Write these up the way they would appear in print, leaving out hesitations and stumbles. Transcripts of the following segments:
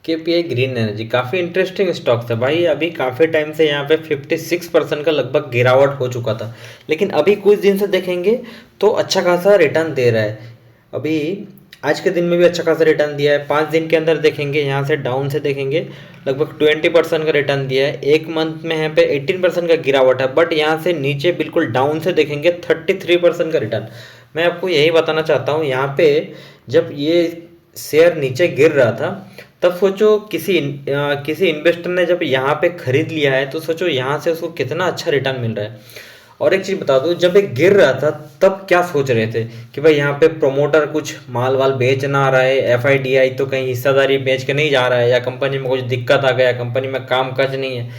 KPI green energy काफ़ी interesting stocks है भाई। अभी काफ़ी टाइम से यहाँ पे 56% का लगभग गिरावट हो चुका था, लेकिन अभी कुछ दिन से देखेंगे तो अच्छा खासा रिटर्न दे रहा है। अभी आज के दिन में भी अच्छा खासा रिटर्न दिया है। 5 दिन के अंदर देखेंगे, यहाँ से डाउन से देखेंगे लगभग 20% का रिटर्न दिया है। एक मंथ में यहाँ पे 18% का गिरावट है, बट यहाँ से नीचे बिल्कुल डाउन से देखेंगे 33% का रिटर्न। मैं आपको यही बताना चाहता हूँ, यहाँ पे जब ये शेयर नीचे गिर रहा था तब सोचो किसी इन्वेस्टर ने जब यहाँ पे खरीद लिया है तो सोचो यहाँ से उसको कितना अच्छा रिटर्न मिल रहा है। और एक चीज़ बता दूँ, जब ये गिर रहा था तब क्या सोच रहे थे कि भाई यहाँ पे प्रोमोटर कुछ माल वाल बेच ना रहा है, एफआईडीआई तो कहीं हिस्सेदारी बेच के नहीं जा रहा है, या कंपनी में कुछ दिक्कत आ गया, कंपनी में काम काज नहीं है।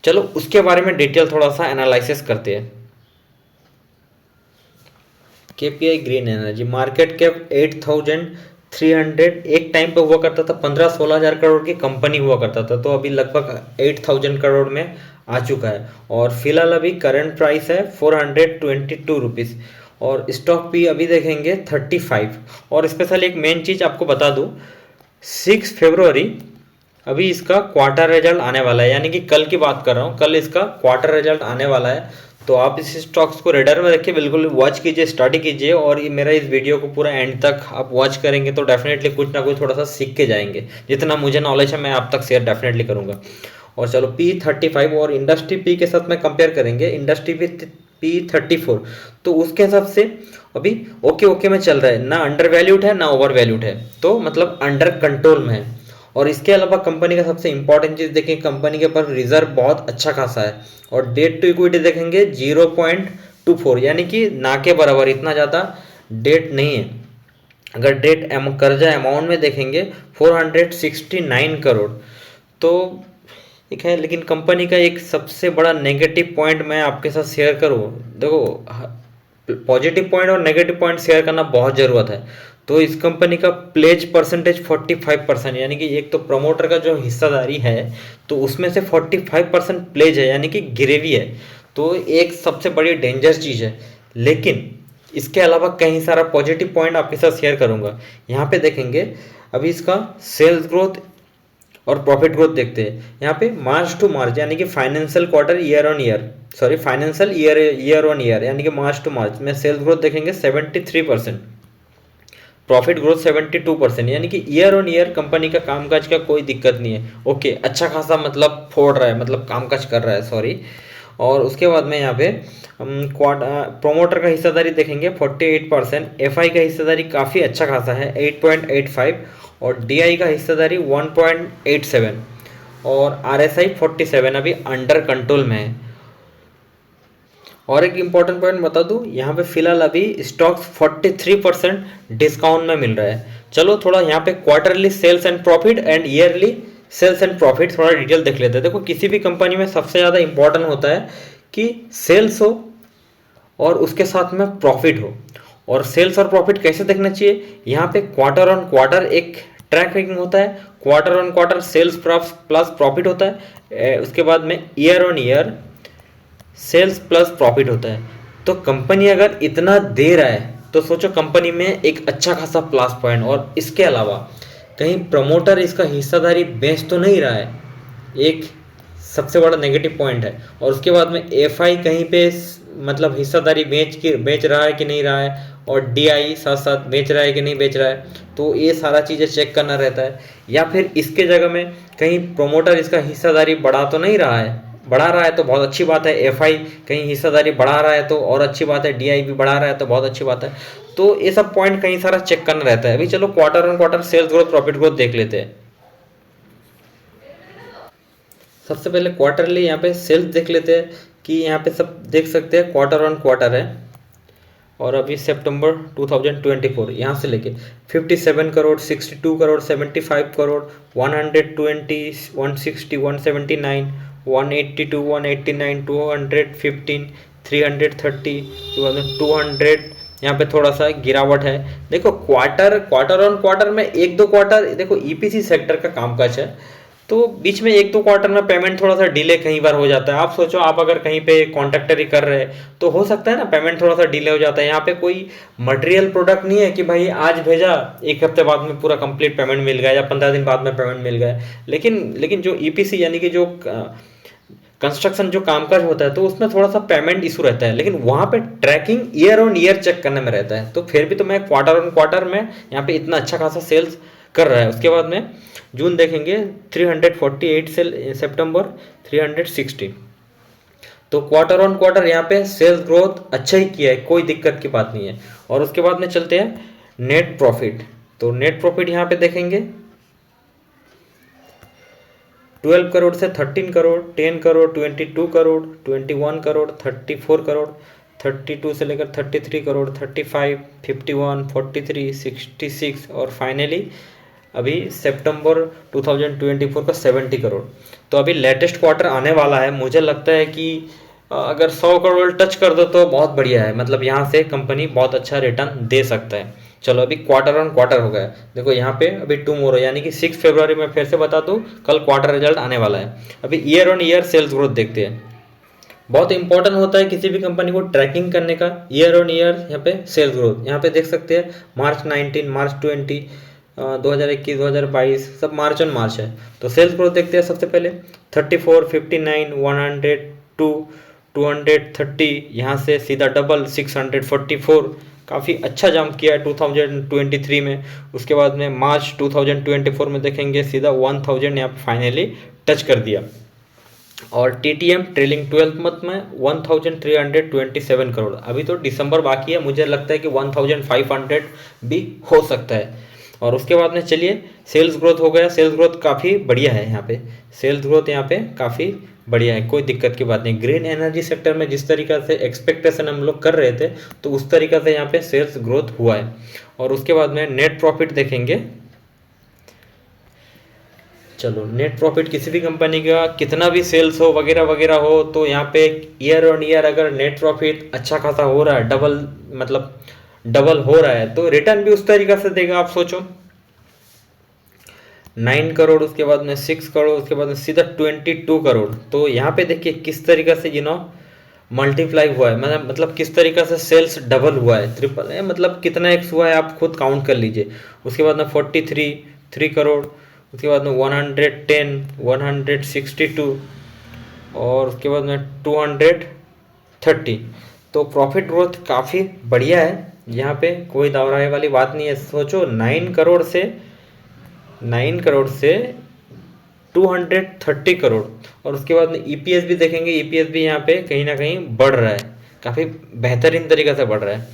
चलो उसके बारे में डिटेल थोड़ा सा एनालिसिस करते हैं। KPI green energy market cap 8,300 एक टाइम पे हुआ करता था। 15-16 हज़ार करोड़ की कंपनी हुआ करता था, तो अभी लगभग 8,000 करोड़ में आ चुका है। और फिलहाल अभी करंट प्राइस है 422 रुपीज़, और स्टॉक भी अभी देखेंगे 35। और स्पेशल एक मेन चीज़ आपको बता दूँ, 6 फरवरी अभी इसका क्वार्टर रिजल्ट आने वाला है, यानी कि कल की बात कर रहा हूँ, कल इसका क्वार्टर रिजल्ट आने वाला है। तो आप इस स्टॉक्स को रेडर में रखिए, बिल्कुल वॉच कीजिए, स्टडी कीजिए, और ये मेरा इस वीडियो को पूरा एंड तक आप वॉच करेंगे तो डेफिनेटली कुछ ना कुछ थोड़ा सा सीख के जाएंगे। जितना मुझे नॉलेज है मैं आप तक शेयर डेफिनेटली करूँगा। और चलो P35 और इंडस्ट्री पी के साथ में कंपेयर करेंगे, इंडस्ट्री P34, तो उसके हिसाब से अभी ओके ओके में चल रहा है, ना अंडर वैल्यूड है ना ओवर वैल्यूड है, तो मतलब अंडर कंट्रोल में है। और इसके अलावा कंपनी का सबसे इंपॉर्टेंट चीज़ देखें, कंपनी के पास रिजर्व बहुत अच्छा खासा है, और डेट टू इक्विटी देखेंगे 0.24, यानी कि ना के बराबर, इतना ज़्यादा डेट नहीं है। अगर डेट कर्जा अमाउंट में देखेंगे 469 करोड़, तो एक है। लेकिन कंपनी का एक सबसे बड़ा नेगेटिव पॉइंट मैं आपके साथ शेयर करूँ, देखो पॉजिटिव पॉइंट और नेगेटिव पॉइंट शेयर करना बहुत ज़रूरत है। तो इस कंपनी का प्लेज परसेंटेज 45%, यानी कि एक तो प्रमोटर का जो हिस्सादारी है तो उसमें से 45% प्लेज है, यानी कि गिरेवी है। तो एक सबसे बड़ी डेंजर चीज़ है। लेकिन इसके अलावा कई सारा पॉजिटिव पॉइंट आपके साथ शेयर करूंगा। यहाँ पे देखेंगे अभी इसका सेल्स ग्रोथ और प्रॉफिट ग्रोथ देखते हैं। यहाँ पे मार्च टू मार्च, यानी कि financial quarter year on year, sorry financial year on year, यानी कि मार्च टू मार्च में सेल्स ग्रोथ देखेंगे 73%, प्रॉफिट ग्रोथ 72%, यानी कि ईयर ऑन ईयर कंपनी का कामकाज का कोई दिक्कत नहीं है। ओके, अच्छा खासा मतलब फोड़ रहा है, मतलब कामकाज कर रहा है, सॉरी। और उसके बाद में यहाँ पे प्रोमोटर का हिस्सेदारी देखेंगे 48%, एफआई का हिस्सेदारी काफ़ी अच्छा खासा है 8.85, और डीआई का हिस्सेदारी 1.87, और आरएसआई 47 अभी अंडर कंट्रोल में है। और एक इम्पॉर्टेंट पॉइंट बता दूं, यहाँ पे फिलहाल अभी स्टॉक्स 43% डिस्काउंट में मिल रहा है। चलो थोड़ा यहाँ पे quarterly sales and profit and yearly sales and profit थोड़ा डिटेल देख लेते हैं। देखो किसी भी कंपनी में सबसे ज़्यादा इंपॉर्टेंट होता है कि सेल्स हो और उसके साथ में प्रॉफिट हो। और सेल्स और प्रॉफिट कैसे देखना चाहिए, यहाँ पे क्वार्टर ऑन क्वार्टर एक ट्रैक रेकिंग होता है, quarter on quarter sales plus profit होता है, उसके बाद में year on year sales plus profit होता है। तो कंपनी अगर इतना दे रहा है तो सोचो कंपनी में एक अच्छा खासा प्लस पॉइंट। और इसके अलावा कहीं प्रमोटर इसका हिस्सादारी बेच तो नहीं रहा है, एक सबसे बड़ा नेगेटिव पॉइंट है। और उसके बाद में एफआई कहीं पे मतलब हिस्सादारी बेच रहा है कि नहीं रहा है, और डीआई साथ साथ बेच रहा है कि नहीं बेच रहा है, तो ये सारा चीज़ें चेक करना रहता है। या फिर इसके जगह में कहीं प्रमोटर इसका हिस्सादारी बढ़ा तो नहीं रहा है, बढ़ा रहा है तो बहुत अच्छी बात है, एफआई कहीं हिस्सेदारी बढ़ा रहा है तो और अच्छी बात है, डीआई भी बढ़ा रहा है तो बहुत अच्छी बात है। तो ये सब पॉइंट कहीं सारा चेक करना रहता है। अभी चलो quarter on quarter sales growth profit growth देख लेते हैं। सबसे पहले क्वार्टरली यहाँ पे सेल्स देख लेते हैं, कि यहाँ पे सब देख सकते हैं क्वार्टर ऑन क्वार्टर है। और अभी सितंबर 2024 यहाँ से लेके 57 करोड़, 62 करोड़, 75 करोड़, 120, 160, 179, 182, 189, 215, 330, 200, यहाँ पे थोड़ा सा गिरावट है। देखो क्वार्टर ऑन क्वार्टर में एक दो क्वार्टर, देखो ईपीसी सेक्टर का कामकाज है, तो बीच में 1-2 क्वार्टर में पेमेंट थोड़ा सा डिले कई बार हो जाता है। आप सोचो, आप अगर कहीं पे कॉन्ट्रैक्टर कर रहे हैं तो हो सकता है ना पेमेंट थोड़ा सा डिले हो जाता है। यहाँ पे कोई मटेरियल प्रोडक्ट नहीं है कि भाई आज भेजा 1 हफ्ते बाद में पूरा कंप्लीट पेमेंट मिल गया या 15 दिन बाद में पेमेंट मिल गया। लेकिन जो ईपीसी यानी कि जो कंस्ट्रक्शन जो कामकाज होता है तो उसमें थोड़ा सा पेमेंट इशू रहता है, लेकिन वहाँ पे tracking year on year check करने में रहता है। तो फिर भी तो मैं क्वार्टर ऑन क्वार्टर में यहाँ पे इतना अच्छा खासा सेल्स कर रहा है। उसके बाद में जून देखेंगे 348 से सितंबर 360, तो क्वार्टर ऑन क्वार्टर यहाँ पे सेल्स ग्रोथ अच्छा ही किया है, कोई दिक्कत की बात नहीं है। और उसके बाद में चलते हैं नेट प्रॉफिट। तो नेट प्रॉफिट यहाँ पे देखेंगे 12 करोड़ से 13 करोड़, 10 करोड़, 22 करोड़, 21 करोड़, 34 करोड़, 32 से लेकर 33 करोड़, 35, 51, 43, 66 और फाइनली अभी सितंबर 2024 का 70 करोड़। तो अभी लेटेस्ट क्वार्टर आने वाला है, मुझे लगता है कि अगर 100 करोड़ टच कर दो तो बहुत बढ़िया है। मतलब यहाँ से कंपनी बहुत अच्छा रिटर्न दे सकता है। चलो अभी क्वार्टर ऑन क्वार्टर हो गया। देखो यहाँ पे अभी टुमारो यानी कि 6 फरवरी में फिर से बता दूँ, कल क्वार्टर रिजल्ट आने वाला है। अभी year on year sales growth देखते हैं। बहुत इंपॉर्टेंट होता है किसी भी कंपनी को ट्रैकिंग करने का ईयर ऑन ईयर यहाँ पे सेल्स ग्रोथ। यहाँ पे देख सकते हैं मार्च 19, मार्च 20, 2021, 2022 सब मार्च ऑन मार्च है। तो सेल्स ग्रोथ देखते हैं सबसे पहले 34, 59, 102, 230, यहाँ से सीधा डबल 644, काफ़ी अच्छा जंप किया है 2023 में। उसके बाद में मार्च 2024 में देखेंगे सीधा 1000 यहाँ फाइनली टच कर दिया। और टीटीएम ट्रेलिंग 12 मंथ में 1327 करोड़। अभी तो दिसंबर बाकी है, मुझे लगता है कि 1500 भी हो सकता है। और उसके बाद में चलिए सेल्स ग्रोथ हो गया। सेल्स ग्रोथ काफ़ी बढ़िया है यहाँ पे, सेल्स ग्रोथ यहाँ पे काफ़ी बढ़िया है, कोई दिक्कत की बात नहीं। ग्रीन एनर्जी सेक्टर में जिस तरीका से एक्सपेक्टेशन हम लोग कर रहे थे तो उस तरीका से यहाँ पे सेल्स ग्रोथ हुआ है। और उसके बाद में नेट प्रॉफिट देखेंगे। चलो नेट प्रॉफिट किसी भी कंपनी का कितना भी सेल्स हो वगैरह वगैरह हो, तो यहाँ पे ईयर ऑन ईयर अगर नेट प्रॉफिट अच्छा खासा हो रहा है, डबल मतलब डबल हो रहा है, तो रिटर्न भी उस तरीका से देगा। आप सोचो 9 करोड़, उसके बाद में 6 करोड़, उसके बाद में सीधा 22 करोड़। तो यहाँ पे देखिए किस तरीका से मल्टीप्लाई हुआ है, मतलब किस तरीका से सेल्स डबल हुआ है, ट्रिपल है, मतलब कितना एक्स हुआ है आप खुद काउंट कर लीजिए। उसके बाद में 43, 3 करोड़, उसके बाद में 110, 162 और उसके बाद में 230। तो प्रॉफिट ग्रोथ काफ़ी बढ़िया है, यहाँ पे कोई दावराए वाली बात नहीं है। सोचो 9 करोड़ से 230 करोड़। और उसके बाद में ईपीएस भी देखेंगे, ईपीएस भी यहाँ पे कहीं ना कहीं बढ़ रहा है, काफ़ी बेहतरीन तरीके से बढ़ रहा है।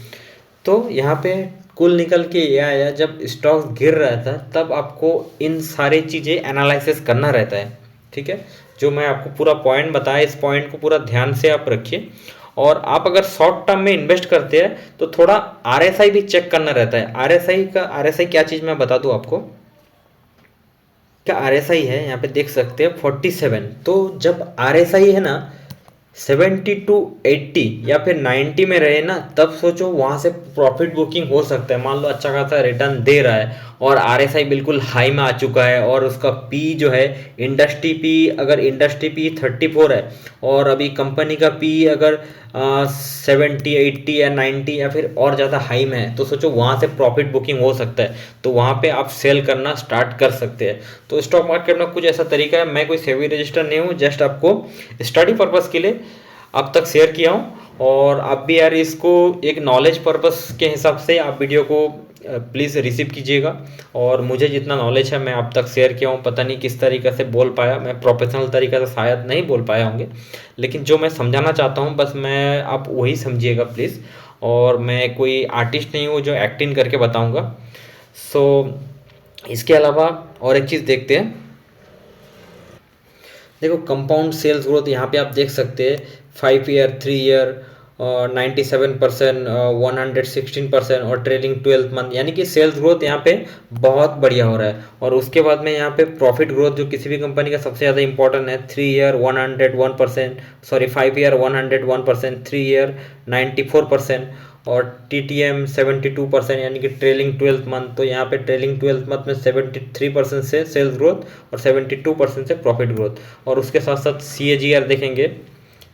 तो यहाँ पे कुल निकल के ये आया, जब स्टॉक गिर रहा था तब आपको इन सारी चीज़ें एनालिसिस करना रहता है, ठीक है। जो मैं आपको पूरा पॉइंट बताया, इस पॉइंट को पूरा ध्यान से आप रखिए। और आप अगर शॉर्ट टर्म में इन्वेस्ट करते हैं तो थोड़ा आरएसआई भी चेक करना रहता है। आरएसआई क्या चीज़ मैं बता दूँ आपको, क्या आरएसआई है यहाँ पे देख सकते हैं 47। तो जब आरएसआई है ना 70 to 80 या फिर 90 में रहे ना, तब सोचो वहाँ से प्रॉफिट बुकिंग हो सकता है। मान लो अच्छा खासा रिटर्न दे रहा है और आरएसआई बिल्कुल हाई में आ चुका है और उसका पी जो है इंडस्ट्री पी, अगर इंडस्ट्री पी 34 है और अभी कंपनी का पी अगर 70, 80 या 90 या फिर और ज़्यादा हाई में है, तो सोचो वहाँ से प्रॉफिट बुकिंग हो सकता है। तो वहाँ पे आप सेल करना स्टार्ट कर सकते हैं। तो स्टॉक मार्केट में कुछ ऐसा तरीका है। मैं कोई सेबी रजिस्टर नहीं हूँ, जस्ट आपको स्टडी पर्पज़ के लिए अब तक शेयर किया हूँ। और आप भी यार इसको एक नॉलेज पर्पस के हिसाब से आप वीडियो को प्लीज़ रिसीव कीजिएगा। और मुझे जितना नॉलेज है मैं आप तक शेयर किया हूँ। पता नहीं किस तरीके से बोल पाया, मैं प्रोफेशनल तरीके से शायद नहीं बोल पाया होंगे, लेकिन जो मैं समझाना चाहता हूँ बस मैं आप वही समझिएगा प्लीज़। और मैं कोई आर्टिस्ट नहीं हूँ जो एक्टिंग करके बताऊँगा। सो इसके अलावा और एक चीज़ देखते हैं। देखो कंपाउंड सेल्स ग्रोथ यहाँ पे आप देख सकते हैं 5 ईयर, 3 ईयर, 97%, 116% और ट्रेलिंग 12 मंथ, यानी कि सेल्स ग्रोथ यहाँ पे बहुत बढ़िया हो रहा है। और उसके बाद में यहाँ पे प्रॉफिट ग्रोथ जो किसी भी कंपनी का सबसे ज़्यादा इंपॉर्टेंट है, 3 ईयर 101%, सॉरी 5 ईयर 101%, 3 ईयर 94% और TTM 72%, यानी कि ट्रेलिंग 12th मंथ। तो यहाँ पे ट्रेलिंग 12th मंथ में 73% से सेल्स ग्रोथ और 72% से प्रॉफिट ग्रोथ। और उसके साथ साथ CAGR देखेंगे,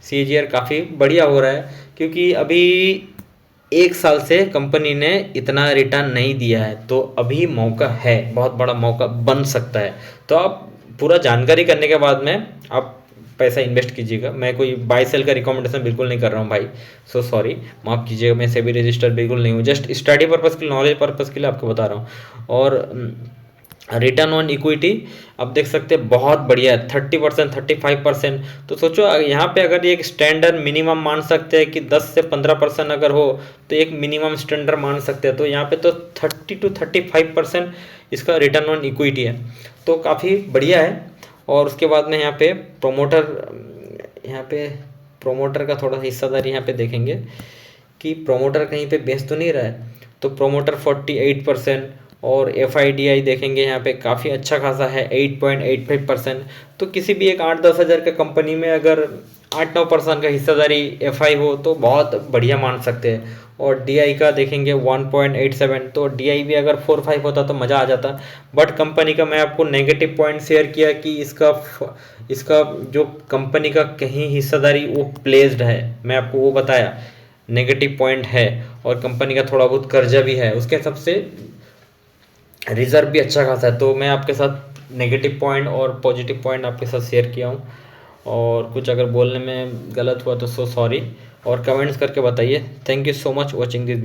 CAGR काफ़ी बढ़िया हो रहा है, क्योंकि अभी 1 साल से कंपनी ने इतना रिटर्न नहीं दिया है, तो अभी मौका है, बहुत बड़ा मौका बन सकता है। तो आप पूरा जानकारी करने के बाद में आप पैसा इन्वेस्ट कीजिएगा। मैं कोई बाय सेल का रिकमेंडेशन बिल्कुल नहीं कर रहा हूँ भाई, सो सॉरी, माफ़ कीजिएगा, मैं सेबी रजिस्टर बिल्कुल नहीं हूँ, जस्ट स्टडी पर्पज़ के लिए, नॉलेज पर्पज़ के लिए आपको बता रहा हूँ। और रिटर्न ऑन इक्विटी आप देख सकते हैं बहुत बढ़िया है, 30%, 35%। तो सोचो यहाँ पे अगर ये एक स्टैंडर्ड मिनिमम मान सकते हैं कि 10 से 15% अगर हो, तो एक मिनिमम स्टैंडर्ड मान सकते हैं। तो यहाँ पे तो 30 to 35% इसका रिटर्न ऑन इक्विटी है, तो काफ़ी बढ़िया है। और उसके बाद में यहाँ पे प्रोमोटर का थोड़ा सा हिस्सादारी यहाँ पे देखेंगे कि प्रोमोटर कहीं पे बेच तो नहीं रहा है। तो प्रोमोटर 48%, और FIDI देखेंगे यहाँ पे काफ़ी अच्छा खासा है, 8.85%। तो किसी भी एक 8-10 हज़ार का कंपनी में अगर 8-9% का हिस्सेदारी FI हो तो बहुत बढ़िया मान सकते हैं। और DI का देखेंगे 1.87, तो DI भी अगर 4-5 होता तो मज़ा आ जाता। बट कंपनी का मैं आपको नेगेटिव पॉइंट शेयर किया कि इसका जो कंपनी का कहीं हिस्सेदारी वो प्लेस्ड है, मैं आपको वो बताया, नेगेटिव पॉइंट है। और कंपनी का थोड़ा बहुत कर्जा भी है, उसके हिसाब से रिजर्व भी अच्छा खासा है। तो मैं आपके साथ नेगेटिव पॉइंट और पॉजिटिव पॉइंट आपके साथ शेयर किया हूँ, और कुछ अगर बोलने में गलत हुआ तो सो सॉरी, और कमेंट्स करके बताइए। Thank you so much watching this video.